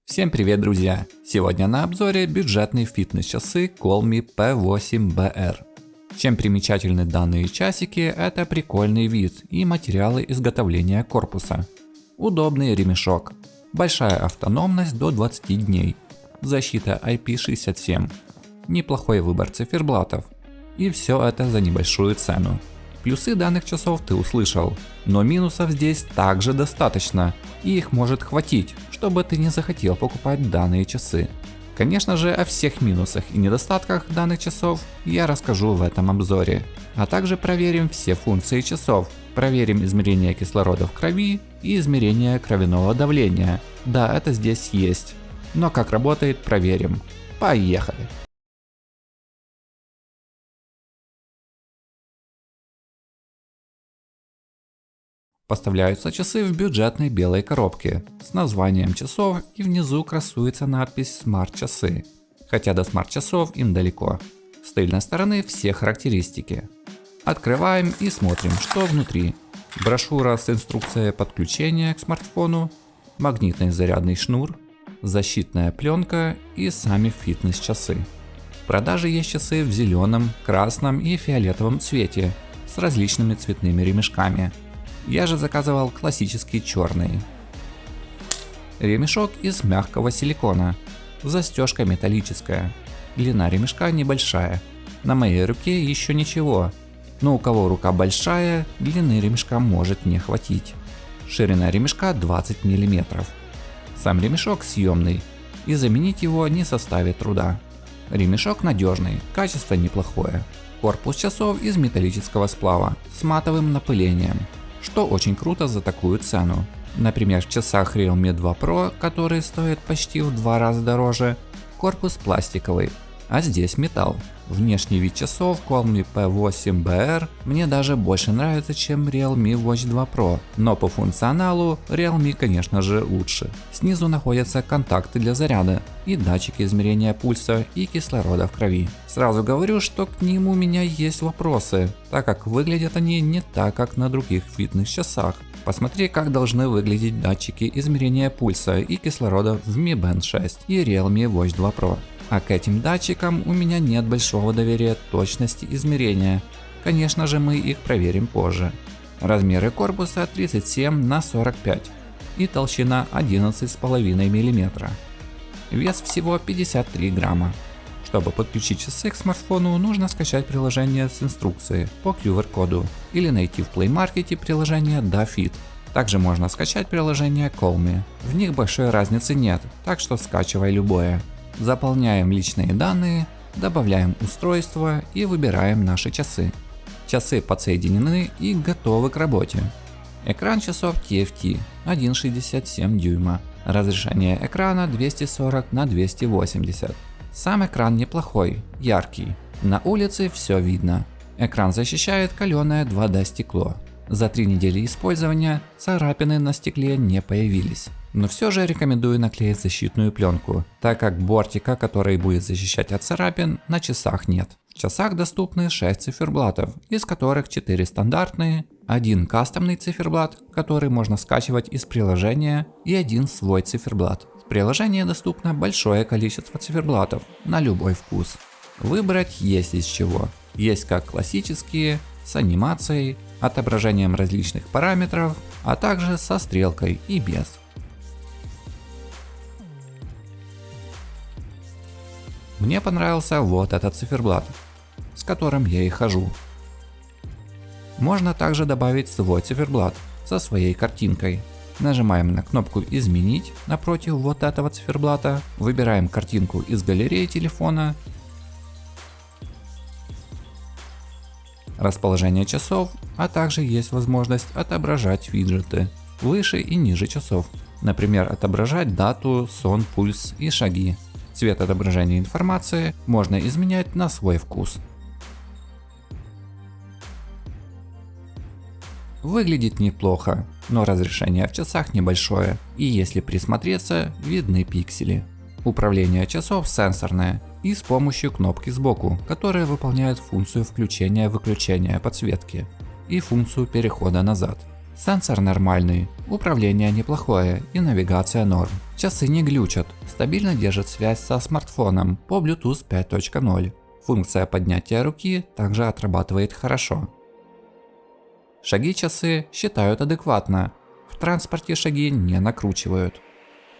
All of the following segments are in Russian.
Всем привет, друзья! Сегодня на обзоре бюджетные фитнес-часы Colmi P8BR. Чем примечательны данные часики, это прикольный вид и материалы изготовления корпуса. Удобный ремешок, большая автономность до 20 дней, защита IP67, неплохой выбор циферблатов. И все это за небольшую цену. Плюсы данных часов ты услышал, но минусов здесь также достаточно, и их может хватить, чтобы ты не захотел покупать данные часы. Конечно же, о всех минусах и недостатках данных часов я расскажу в этом обзоре, а также проверим все функции часов, проверим измерение кислорода в крови и измерение кровяного давления. Да, это здесь есть, но как работает, проверим. Поехали! Поставляются часы в бюджетной белой коробке с названием часов, и внизу красуется надпись Smart часы, хотя до Smart часов им далеко. С тыльной стороны все характеристики. Открываем и смотрим, что внутри. Брошюра с инструкцией подключения к смартфону, магнитный зарядный шнур, защитная пленка и сами фитнес-часы. В продаже есть часы в зеленом, красном и фиолетовом цвете с различными цветными ремешками. Я же заказывал классические черные. Ремешок из мягкого силикона. Застежка металлическая. Длина ремешка небольшая. На моей руке еще ничего. Но у кого рука большая, длины ремешка может не хватить. Ширина ремешка 20 мм. Сам ремешок съемный, и заменить его не составит труда. Ремешок надежный, качество неплохое. Корпус часов из металлического сплава с матовым напылением, что очень круто за такую цену. Например, в часах Realme 2 Pro, которые стоят почти в 2 раза дороже, корпус пластиковый, а здесь металл. Внешний вид часов Colmi P8BR мне даже больше нравится, чем Realme Watch 2 Pro, но по функционалу Realme, конечно же, лучше. Снизу находятся контакты для заряда и датчики измерения пульса и кислорода в крови. Сразу говорю, что к ним у меня есть вопросы, так как выглядят они не так, как на других фитнес-часах. Посмотри, как должны выглядеть датчики измерения пульса и кислорода в Mi Band 6 и Realme Watch 2 Pro. А к этим датчикам у меня нет большого доверия точности измерения. Конечно же, мы их проверим позже. Размеры корпуса 37 на 45 и толщина 11,5 мм. Вес всего 53 грамма. Чтобы подключить часы к смартфону, нужно скачать приложение с инструкцией по QR-коду или найти в Play Market приложение DaFit. Также можно скачать приложение Colmi. В них большой разницы нет, так что скачивай любое. Заполняем личные данные, добавляем устройство и выбираем наши часы. Часы подсоединены и готовы к работе. Экран часов TFT 1,67 дюйма. Разрешение экрана 240 на 280. Сам экран неплохой, яркий. На улице все видно. Экран защищает каленое 2D стекло. За 3 недели использования царапины на стекле не появились. Но все же рекомендую наклеить защитную пленку, так как бортика, который будет защищать от царапин, на часах нет. В часах доступны 6 циферблатов, из которых 4 стандартные, 1 кастомный циферблат, который можно скачивать из приложения, и 1 свой циферблат. В приложении доступно большое количество циферблатов на любой вкус. Выбрать есть из чего. Есть как классические, с анимацией, отображением различных параметров, а также со стрелкой и без. Мне понравился вот этот циферблат, с которым я и хожу. Можно также добавить свой циферблат со своей картинкой. Нажимаем на кнопку «Изменить» напротив вот этого циферблата, выбираем картинку из галереи телефона, расположение часов, а также есть возможность отображать виджеты выше и ниже часов. Например, отображать дату, сон, пульс и шаги. Цвет отображения информации можно изменять на свой вкус. Выглядит неплохо, но разрешение в часах небольшое, и если присмотреться, видны пиксели. Управление часов сенсорное и с помощью кнопки сбоку, которая выполняет функцию включения-выключения подсветки и функцию перехода назад. Сенсор нормальный, управление неплохое и навигация норм. Часы не глючат, стабильно держат связь со смартфоном по Bluetooth 5.0. Функция поднятия руки также отрабатывает хорошо. Шаги часы считают адекватно, в транспорте шаги не накручивают.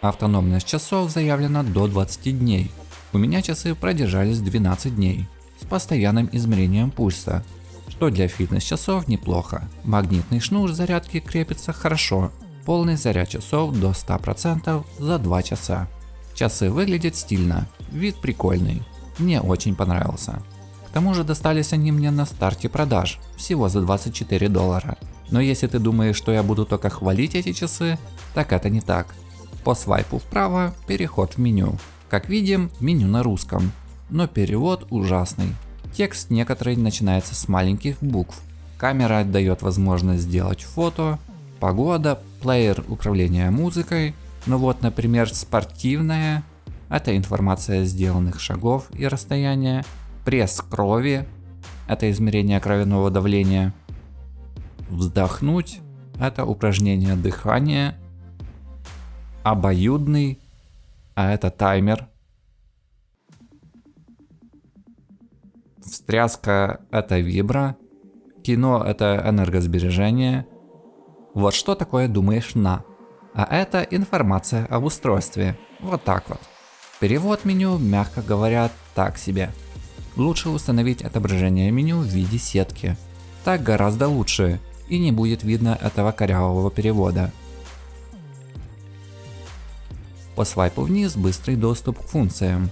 Автономность часов заявлена до 20 дней. У меня часы продержались 12 дней с постоянным измерением пульса, что для фитнес-часов неплохо. Магнитный шнур зарядки крепится хорошо. Полный заряд часов до 100% за 2 часа. Часы выглядят стильно, вид прикольный. Мне очень понравился. К тому же достались они мне на старте продаж, всего за $24. Но если ты думаешь, что я буду только хвалить эти часы, так это не так. По свайпу вправо переход в меню. Как видим, меню на русском, но перевод ужасный. Текст некоторый начинается с маленьких букв. Камера дает возможность сделать фото, погода, плеер управления музыкой. Ну вот, например, спортивная. Это информация сделанных шагов и расстояния. Пресс крови. Это измерение кровяного давления. Вздохнуть. Это упражнение дыхания. Обоюдный. А это таймер. Встряска – это вибра. Кино – это энергосбережение. Вот что такое думаешь на. А это информация об устройстве. Вот так вот. Перевод меню, мягко говоря, так себе. Лучше установить отображение меню в виде сетки. Так гораздо лучше, и не будет видно этого корявого перевода. По свайпу вниз быстрый доступ к функциям.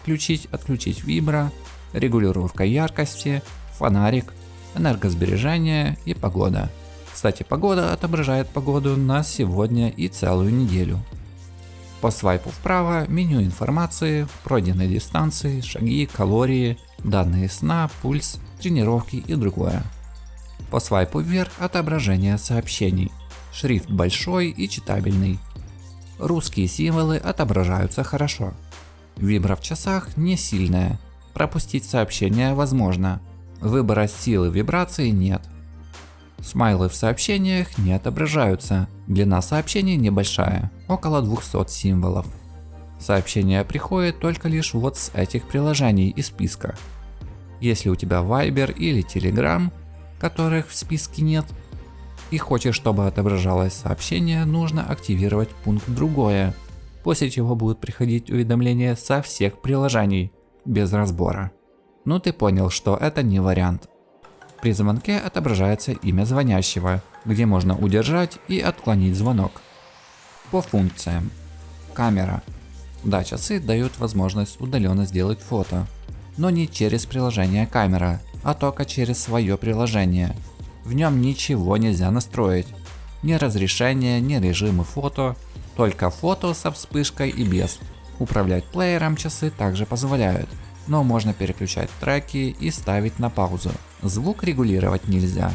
Включить-отключить вибра, регулировка яркости, фонарик, энергосбережение и погода. Кстати, погода отображает погоду на сегодня и целую неделю. По свайпу вправо меню информации, пройденной дистанции, шаги, калории, данные сна, пульс, тренировки и другое. По свайпу вверх отображение сообщений. Шрифт большой и читабельный. Русские символы отображаются хорошо. Вибра в часах не сильная. Пропустить сообщение возможно. Выбора силы вибрации нет. Смайлы в сообщениях не отображаются. Длина сообщений небольшая, около 200 символов. Сообщение приходит только лишь вот с этих приложений из списка. Если у тебя Viber или Telegram, которых в списке нет, и хочешь, чтобы отображалось сообщение, нужно активировать пункт «Другое», после чего будут приходить уведомления со всех приложений, без разбора. Ну ты понял, что это не вариант. При звонке отображается имя звонящего, где можно удержать и отклонить звонок. По функциям. Камера. Да, часы дают возможность удаленно сделать фото, но не через приложение камера, а только через свое приложение. В нем ничего нельзя настроить. Ни разрешение, ни режимы фото, только фото со вспышкой и без. Управлять плеером часы также позволяют, но можно переключать треки и ставить на паузу. Звук регулировать нельзя.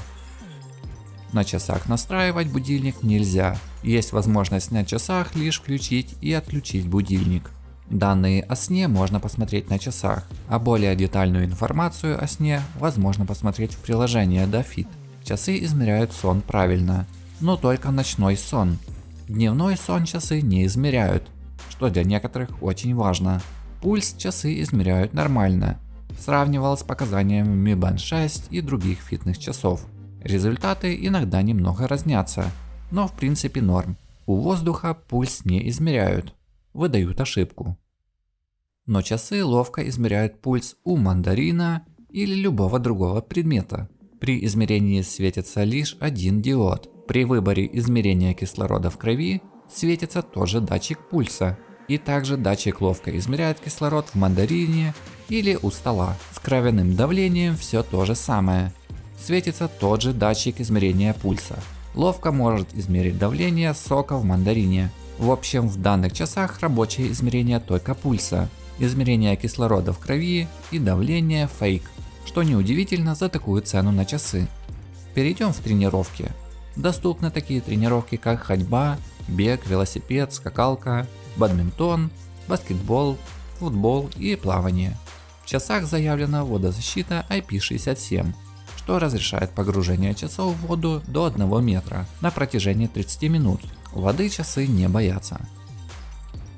На часах настраивать будильник нельзя. Есть возможность на часах лишь включить и отключить будильник. Данные о сне можно посмотреть на часах, а более детальную информацию о сне возможно посмотреть в приложении DaFit. Часы измеряют сон правильно, но только ночной сон. Дневной сон часы не измеряют, что для некоторых очень важно. Пульс часы измеряют нормально. Сравнивал с показаниями Mi Band 6 и других фитнес-часов. Результаты иногда немного разнятся, но в принципе норм. У воздуха пульс не измеряют, выдают ошибку. Но часы ловко измеряют пульс у мандарина или любого другого предмета. При измерении светится лишь один диод. При выборе измерения кислорода в крови светится тот же датчик пульса. И также датчик ловко измеряет кислород в мандарине или у стола. С кровяным давлением все то же самое. Светится тот же датчик измерения пульса. Ловко может измерить давление сока в мандарине. В общем, в данных часах рабочее измерение только пульса. Измерение кислорода в крови и давление фейк. Что неудивительно за такую цену на часы. Перейдем в тренировки. Доступны такие тренировки, как ходьба, бег, велосипед, скакалка, бадминтон, баскетбол, футбол и плавание. В часах заявлена водозащита IP67, что разрешает погружение часов в воду до 1 метра на протяжении 30 минут. Воды часы не боятся.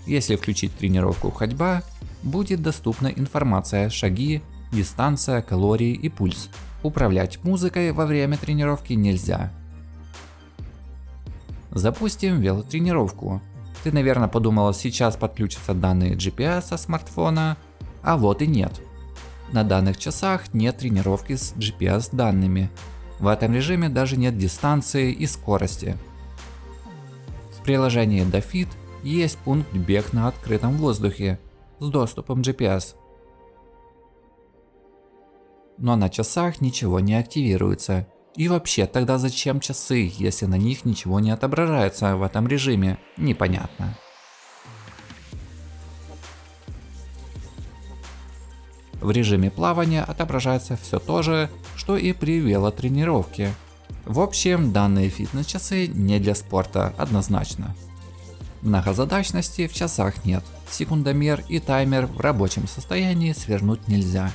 Если включить тренировку ходьба, будет доступна информация шаги, дистанция, калории и пульс. Управлять музыкой во время тренировки нельзя. Запустим велотренировку. Ты, наверное, подумала, сейчас подключатся данные GPS со смартфона, а вот и нет. На данных часах нет тренировки с GPS данными. В этом режиме даже нет дистанции и скорости. В приложении DaFit есть пункт бег на открытом воздухе с доступом GPS. Но на часах ничего не активируется. И вообще, тогда зачем часы, если на них ничего не отображается в этом режиме? Непонятно. В режиме плавания отображается все то же, что и при велотренировке. В общем, данные фитнес-часы не для спорта однозначно. Многозадачности в часах нет, секундомер и таймер в рабочем состоянии свернуть нельзя.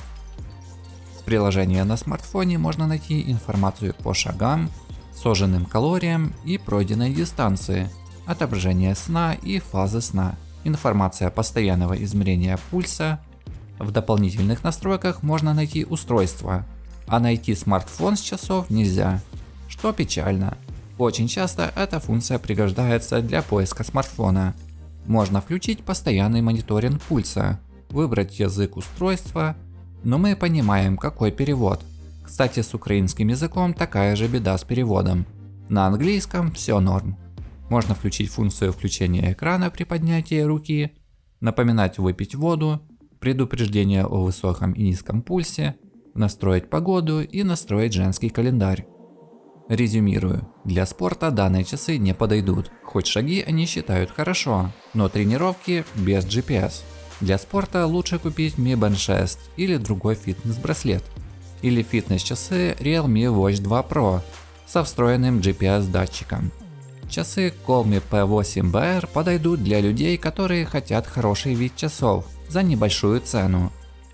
В приложении на смартфоне можно найти информацию по шагам, сожженным калориям и пройденной дистанции, отображение сна и фазы сна, информация постоянного измерения пульса. В дополнительных настройках можно найти устройство, а найти смартфон с часов нельзя, что печально. Очень часто эта функция пригождается для поиска смартфона. Можно включить постоянный мониторинг пульса, выбрать язык устройства, но мы понимаем, какой перевод. Кстати, с украинским языком такая же беда с переводом. На английском все норм. Можно включить функцию включения экрана при поднятии руки, напоминать выпить воду, предупреждение о высоком и низком пульсе, настроить погоду и настроить женский календарь. Резюмирую, для спорта данные часы не подойдут, хоть шаги они считают хорошо, но тренировки без GPS. Для спорта лучше купить Mi Band 6 или другой фитнес-браслет, или фитнес-часы Realme Watch 2 Pro со встроенным GPS-датчиком. Часы Colmi P8BR подойдут для людей, которые хотят хороший вид часов за небольшую цену.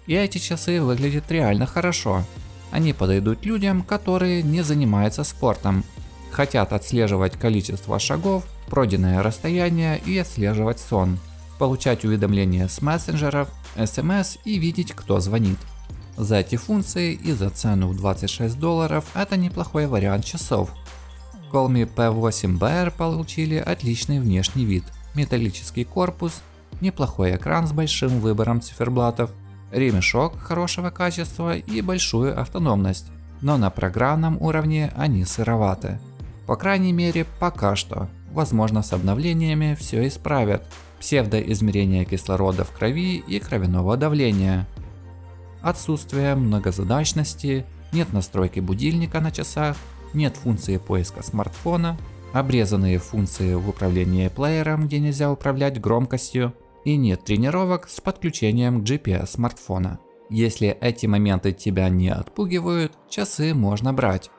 И эти часы выглядят реально хорошо. Они подойдут людям, которые не занимаются спортом, хотят отслеживать количество шагов, пройденное расстояние и отслеживать сон, получать уведомления с мессенджеров, SMS и видеть, кто звонит. За эти функции и за цену в $26 это неплохой вариант часов. Colmi P8BR получили отличный внешний вид, металлический корпус, неплохой экран с большим выбором циферблатов, ремешок хорошего качества и большую автономность, но на программном уровне они сыроваты. По крайней мере пока что, возможно с обновлениями все исправят, псевдоизмерение кислорода в крови и кровяного давления. Отсутствие многозадачности, нет настройки будильника на часах, нет функции поиска смартфона, обрезанные функции в управлении плеером, где нельзя управлять громкостью, и нет тренировок с подключением к GPS смартфона. Если эти моменты тебя не отпугивают, часы можно брать.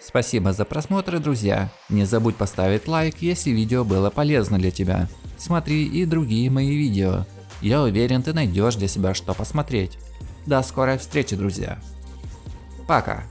Спасибо за просмотр, друзья. Не забудь поставить лайк, если видео было полезно для тебя. Смотри и другие мои видео. Я уверен, ты найдешь для себя что посмотреть. До скорой встречи, друзья. Пока.